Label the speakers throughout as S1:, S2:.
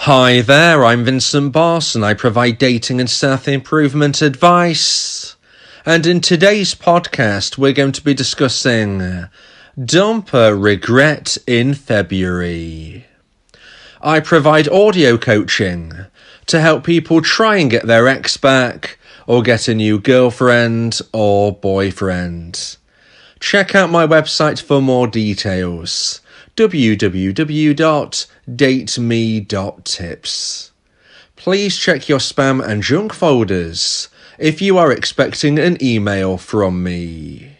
S1: Hi there, I'm Vincent Boss and I provide dating and self-improvement advice. And in today's podcast, we're going to be discussing dumper regret in February. I provide audio coaching to help people try and get their ex back or get a new girlfriend or boyfriend. Check out my website for more details. www.dateme.tips. Please check your spam and junk folders if you are expecting an email from me.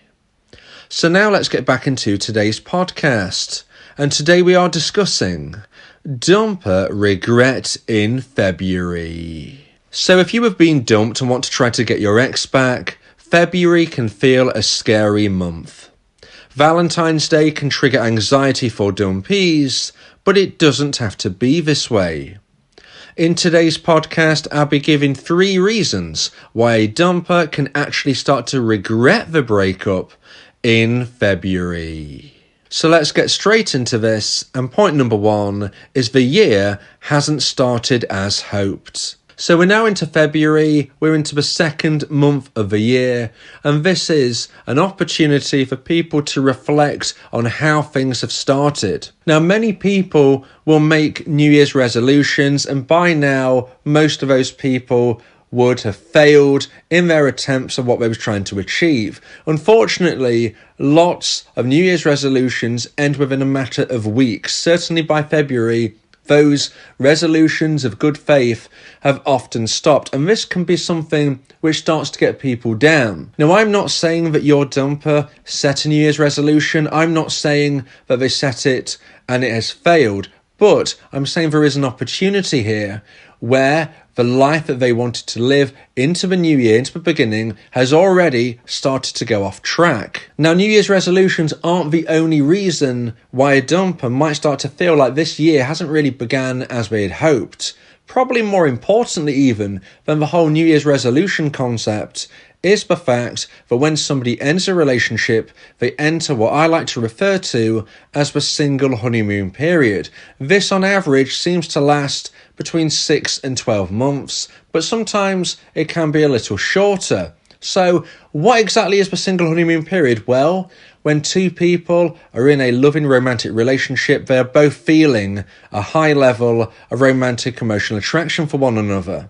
S1: So now let's get back into today's podcast. And today we are discussing dumper regret in February. So if you have been dumped and want to try to get your ex back, February can feel a scary month. Valentine's Day can trigger anxiety for dumpees, but it doesn't have to be this way. In today's podcast, I'll be giving 3 reasons why a dumper can actually start to regret the breakup in February. So let's get straight into this, and point number 1 is the year hasn't started as hoped. So we're now into February, we're into the second month of the year, and this is an opportunity for people to reflect on how things have started. Now, many people will make New Year's resolutions, and by now, most of those people would have failed in their attempts at what they were trying to achieve. Unfortunately, lots of New Year's resolutions end within a matter of weeks. Certainly by February, those resolutions of good faith have often stopped, and this can be something which starts to get people down. Now, I'm not saying that your dumper set a New Year's resolution. I'm not saying that they set it and it has failed, but I'm saying there is an opportunity here where the life that they wanted to live into the new year, into the beginning, has already started to go off track. Now, New Year's resolutions aren't the only reason why a dumper might start to feel like this year hasn't really begun as they had hoped. Probably more importantly even than the whole New Year's resolution concept is the fact that when somebody ends a relationship, they enter what I like to refer to as the single honeymoon period. This, on average, seems to last between 6 and 12 months, but sometimes it can be a little shorter. So, what exactly is the single honeymoon period? Well, when 2 people are in a loving romantic relationship, they are both feeling a high level of romantic emotional attraction for one another.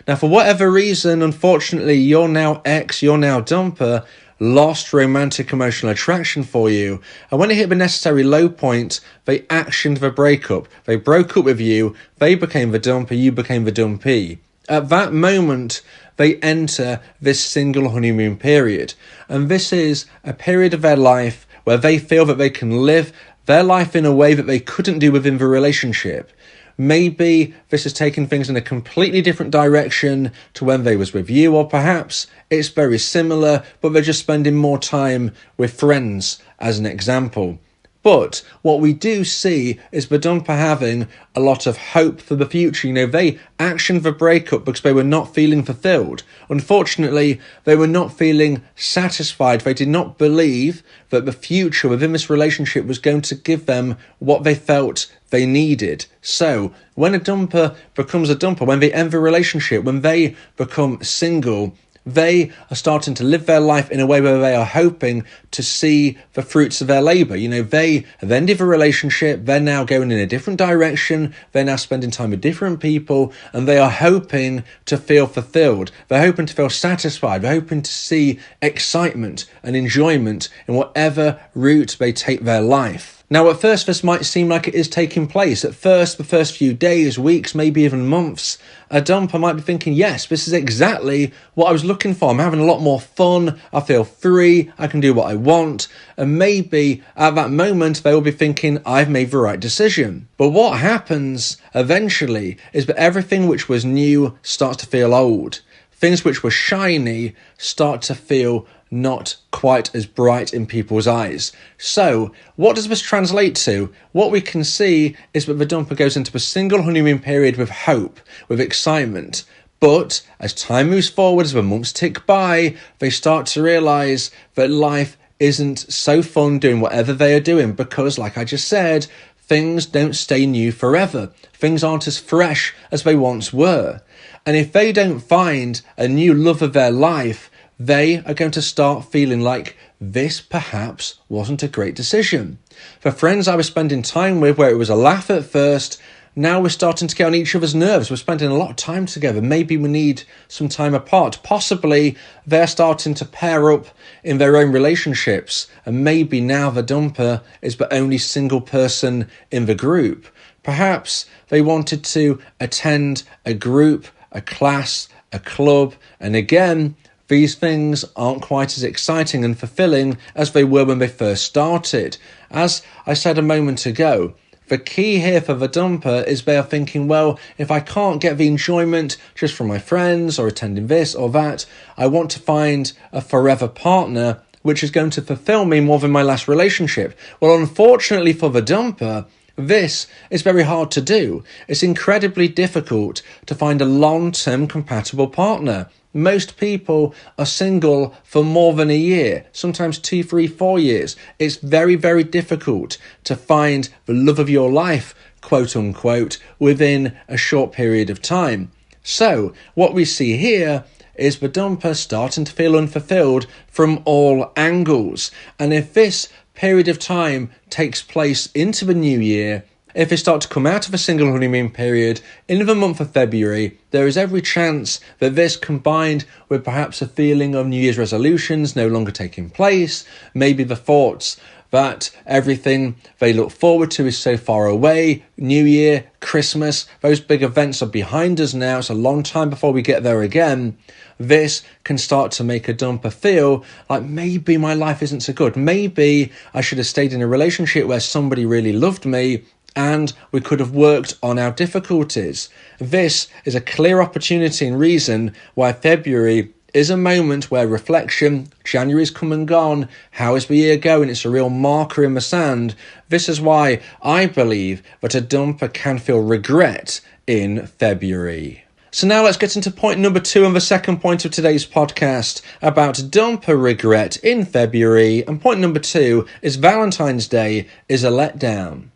S1: Now, for whatever reason, unfortunately, your now ex, your now dumper, lost romantic emotional attraction for you. And when it hit the necessary low point, they actioned the breakup. They broke up with you, they became the dumper, you became the dumpee. At that moment, they enter this single honeymoon period. And this is a period of their life where they feel that they can live their life in a way that they couldn't do within the relationship. Maybe this has taken things in a completely different direction to when they was with you, or perhaps it's very similar, but they're just spending more time with friends, as an example. But what we do see is the dumper having a lot of hope for the future. You know, they actioned the breakup because they were not feeling fulfilled. Unfortunately, they were not feeling satisfied. They did not believe that the future within this relationship was going to give them what they felt they needed. So, when a dumper becomes a dumper, when they end the relationship, when they become single, they are starting to live their life in a way where they are hoping to see the fruits of their labour. You know, they have ended the relationship, they're now going in a different direction, they're now spending time with different people, and they are hoping to feel fulfilled. They're hoping to feel satisfied. They're hoping to see excitement and enjoyment in whatever route they take their life. Now, at first, this might seem like it is taking place. At first, the first few days, weeks, maybe even months, a dumper might be thinking, yes, this is exactly what I was looking for. I'm having a lot more fun. I feel free. I can do what I want. And maybe at that moment, they will be thinking, I've made the right decision. But what happens eventually is that everything which was new starts to feel old. Things which were shiny start to feel not quite as bright in people's eyes. So, what does this translate to? What we can see is that the dumper goes into a single honeymoon period with hope, with excitement. But as time moves forward, as the months tick by, they start to realise that life isn't so fun doing whatever they are doing because, like I just said, things don't stay new forever. Things aren't as fresh as they once were. And if they don't find a new love of their life, they are going to start feeling like this perhaps wasn't a great decision. For friends I was spending time with where it was a laugh at first, now we're starting to get on each other's nerves. We're spending a lot of time together. Maybe we need some time apart. Possibly they're starting to pair up in their own relationships. And maybe now the dumper is the only single person in the group. Perhaps they wanted to attend a group, a class, a club. And again, these things aren't quite as exciting and fulfilling as they were when they first started. As I said a moment ago, the key here for the dumper is they are thinking, well, if I can't get the enjoyment just from my friends or attending this or that, I want to find a forever partner which is going to fulfill me more than my last relationship. Well, unfortunately for the dumper, this is very hard to do. It's incredibly difficult to find a long-term compatible partner. Most people are single for more than a year, sometimes 2, 3, 4 years. It's very, very difficult to find the love of your life, quote unquote, within a short period of time. So what we see here is the dumper starting to feel unfulfilled from all angles. And if this period of time takes place into the new year, if they start to come out of a single honeymoon period in the month of February, there is every chance that this, combined with perhaps a feeling of New Year's resolutions no longer taking place, maybe the thoughts that everything they look forward to is so far away, New Year, Christmas, those big events are behind us now, it's a long time before we get there again, this can start to make a dumper feel like maybe my life isn't so good. Maybe I should have stayed in a relationship where somebody really loved me and we could have worked on our difficulties. This is a clear opportunity and reason why February is a moment where reflection, January's come and gone, how is the year going? It's a real marker in the sand. This is why I believe that a dumper can feel regret in February. So now let's get into point number 2 and the second point of today's podcast about dumper regret in February. And point number 2 is Valentine's Day is a letdown.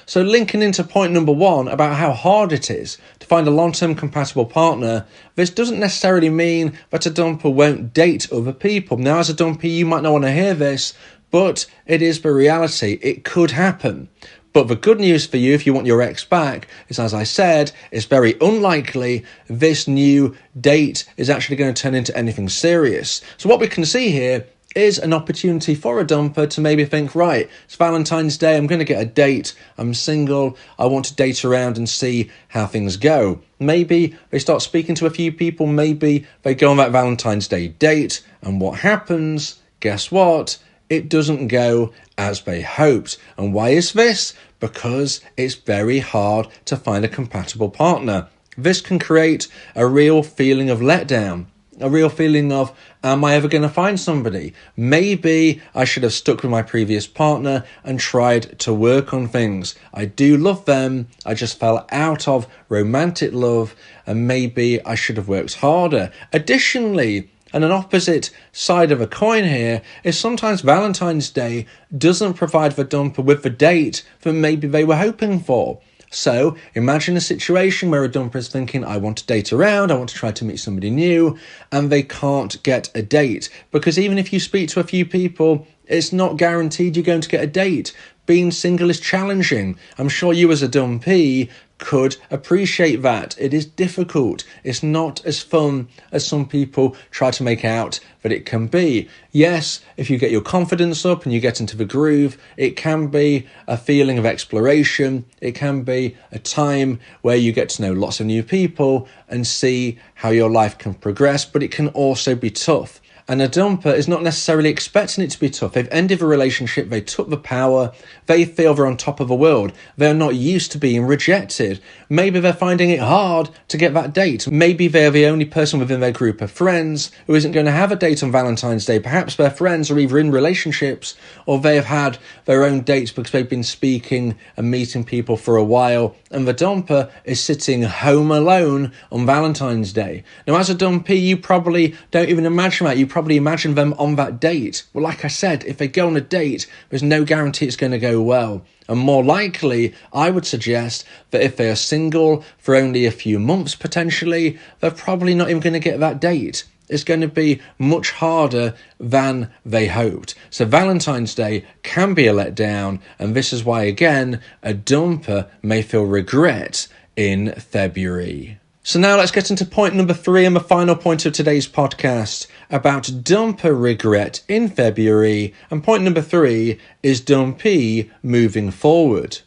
S1: So linking into point number 1 about how hard it is to find a long-term compatible partner, this doesn't necessarily mean that a dumper won't date other people. Now, as a dumpy, you might not want to hear this, but it is the reality. It could happen. But the good news for you, if you want your ex back, is, as I said, it's very unlikely this new date is actually going to turn into anything serious. So what we can see here is an opportunity for a dumper to maybe think, right, it's Valentine's Day, I'm going to get a date, I'm single, I want to date around and see how things go. Maybe they start speaking to a few people, maybe they go on that Valentine's Day date, and what happens? Guess what? It doesn't go as they hoped. And why is this? Because it's very hard to find a compatible partner. This can create a real feeling of letdown. A real feeling of, am I ever going to find somebody? Maybe I should have stuck with my previous partner and tried to work on things. I do love them. I just fell out of romantic love and maybe I should have worked harder. Additionally, and an opposite side of a coin here is sometimes Valentine's Day doesn't provide the dumper with the date that maybe they were hoping for. So imagine a situation where a dumper is thinking, I want to date around, I want to try to meet somebody new, and they can't get a date. Because even if you speak to a few people, it's not guaranteed you're going to get a date. Being single is challenging. I'm sure you as a dumpee could appreciate that. It is difficult. It's not as fun as some people try to make out that it can be. Yes, if you get your confidence up and you get into the groove, it can be a feeling of exploration. It can be a time where you get to know lots of new people and see how your life can progress, but it can also be tough. And a dumper is not necessarily expecting it to be tough. They've ended a relationship, they took the power, they feel they're on top of the world. They're not used to being rejected. Maybe they're finding it hard to get that date. Maybe they're the only person within their group of friends who isn't going to have a date on Valentine's Day. Perhaps their friends are either in relationships or they have had their own dates because they've been speaking and meeting people for a while. And the dumper is sitting home alone on Valentine's Day. Now, as a dumpee, you probably don't even imagine that. You probably probably imagine them on that date. Well, like I said, if they go on a date, there's no guarantee it's going to go well. And more likely, I would suggest that if they are single for only a few months potentially, they're probably not even going to get that date. It's going to be much harder than they hoped. So Valentine's Day can be a letdown, and this is why, again, a dumper may feel regret in February. So now let's get into point number 3 and the final point of today's podcast about dumper regret in February. And point number 3 is dumpee moving forward.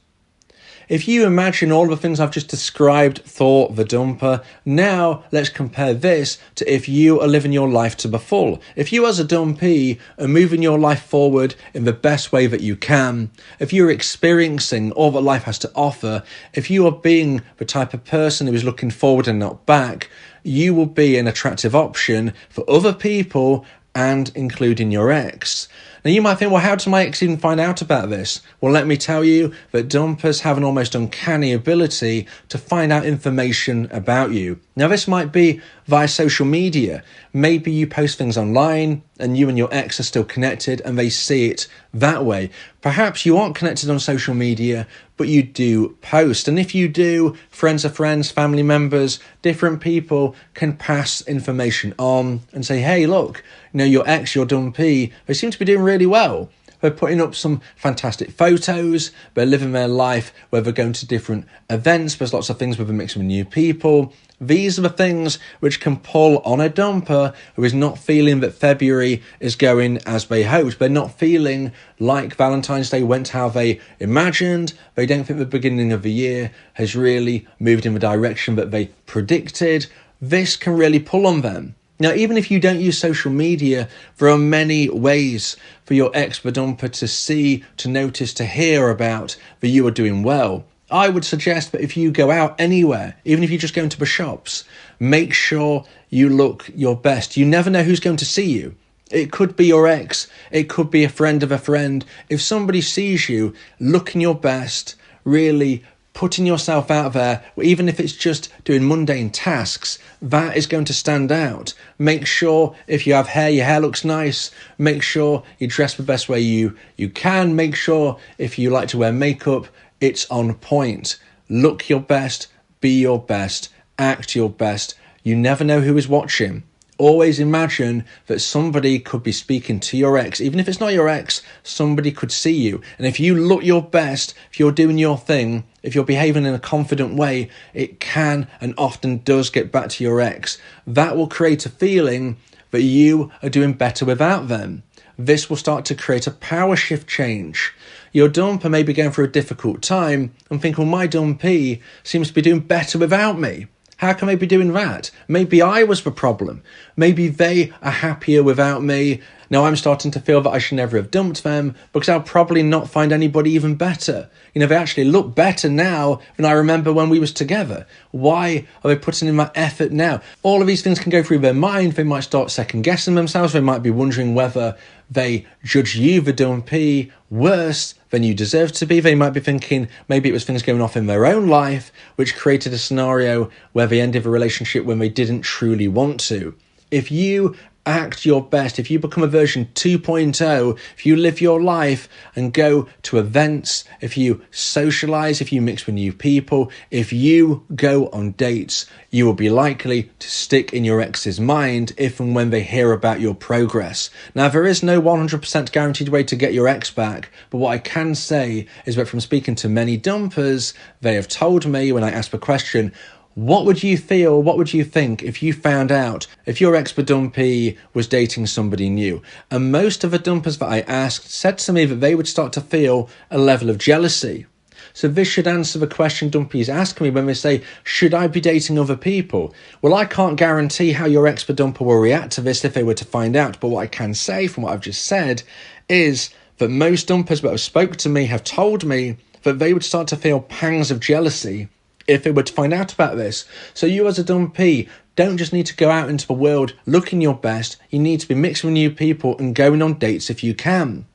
S1: If you imagine all the things I've just described for the dumper, now let's compare this to if you are living your life to the full. If you as a dumpee are moving your life forward in the best way that you can, if you're experiencing all that life has to offer, if you are being the type of person who is looking forward and not back, you will be an attractive option for other people and including your ex. Now you might think, well, how does my ex even find out about this? Well, let me tell you that dumpers have an almost uncanny ability to find out information about you. Now this might be via social media. Maybe you post things online and you and your ex are still connected and they see it that way. Perhaps you aren't connected on social media, but you do post. And if you do, friends of friends, family members, different people can pass information on and say, hey, look, your ex, your dumpee, they seem to be doing really well. They're putting up some fantastic photos. They're living their life where they're going to different events. There's lots of things where they're mixing with new people. These are the things which can pull on a dumper who is not feeling that February is going as they hoped. They're not feeling like Valentine's Day went how they imagined. They don't think the beginning of the year has really moved in the direction that they predicted. This can really pull on them. Now, even if you don't use social media, there are many ways for your ex, the dumper, to see, to notice, to hear about that you are doing well. I would suggest that if you go out anywhere, even if you just go into the shops, make sure you look your best. You never know who's going to see you. It could be your ex. It could be a friend of a friend. If somebody sees you looking your best, really putting yourself out there, even if it's just doing mundane tasks, that is going to stand out. Make sure if you have hair, your hair looks nice. Make sure you dress the best way you can. Make sure if you like to wear makeup, it's on point. Look your best, be your best, act your best. You never know who is watching. Always imagine that somebody could be speaking to your ex. Even if it's not your ex, somebody could see you. And if you look your best, if you're doing your thing, if you're behaving in a confident way, it can and often does get back to your ex. That will create a feeling that you are doing better without them. This will start to create a power shift change. Your dumper may be going through a difficult time and think, well, my dumpee seems to be doing better without me. How can they be doing that? Maybe I was the problem. Maybe they are happier without me. Now I'm starting to feel that I should never have dumped them because I'll probably not find anybody even better. They actually look better now than I remember when we was together. Why are they putting in that effort now? All of these things can go through their mind. They might start second guessing themselves. They might be wondering whether they judge you, the dumpee, worse than you deserve to be. They might be thinking maybe it was things going off in their own life which created a scenario where they ended the relationship when they didn't truly want to. If you act your best, if you become a version 2.0, if you live your life and go to events, if you socialize, if you mix with new people, if you go on dates, you will be likely to stick in your ex's mind if and when they hear about your progress. Now, there is no 100% guaranteed way to get your ex back, but what I can say is that from speaking to many dumpers, they have told me when I ask the question, what would you feel, what would you think if you found out if your ex-dumpee was dating somebody new? And most of the dumpers that I asked said to me that they would start to feel a level of jealousy. So this should answer the question dumpees ask me when they say, should I be dating other people? Well, I can't guarantee how your ex-dumper will react to this if they were to find out. But what I can say from what I've just said is that most dumpers that have spoken to me have told me that they would start to feel pangs of jealousy if they were to find out about this. So you as a dumpee don't just need to go out into the world looking your best. You need to be mixing with new people and going on dates if you can.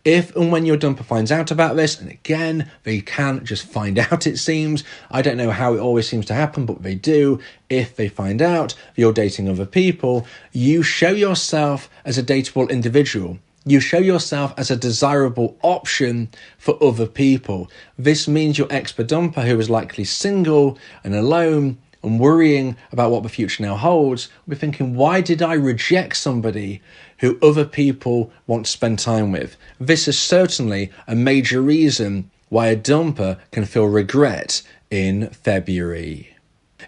S1: If and when your dumper finds out about this, and again, they can just find out, it seems. I don't know how it always seems to happen, but they do. If they find out you're dating other people, you show yourself as a dateable individual. You show yourself as a desirable option for other people. This means your ex-dumper, who is likely single and alone and worrying about what the future now holds, will be thinking, why did I reject somebody who other people want to spend time with? This is certainly a major reason why a dumper can feel regret in February.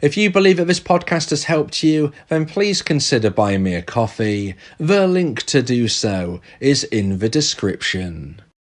S1: If you believe that this podcast has helped you, then please consider buying me a coffee. The link to do so is in the description.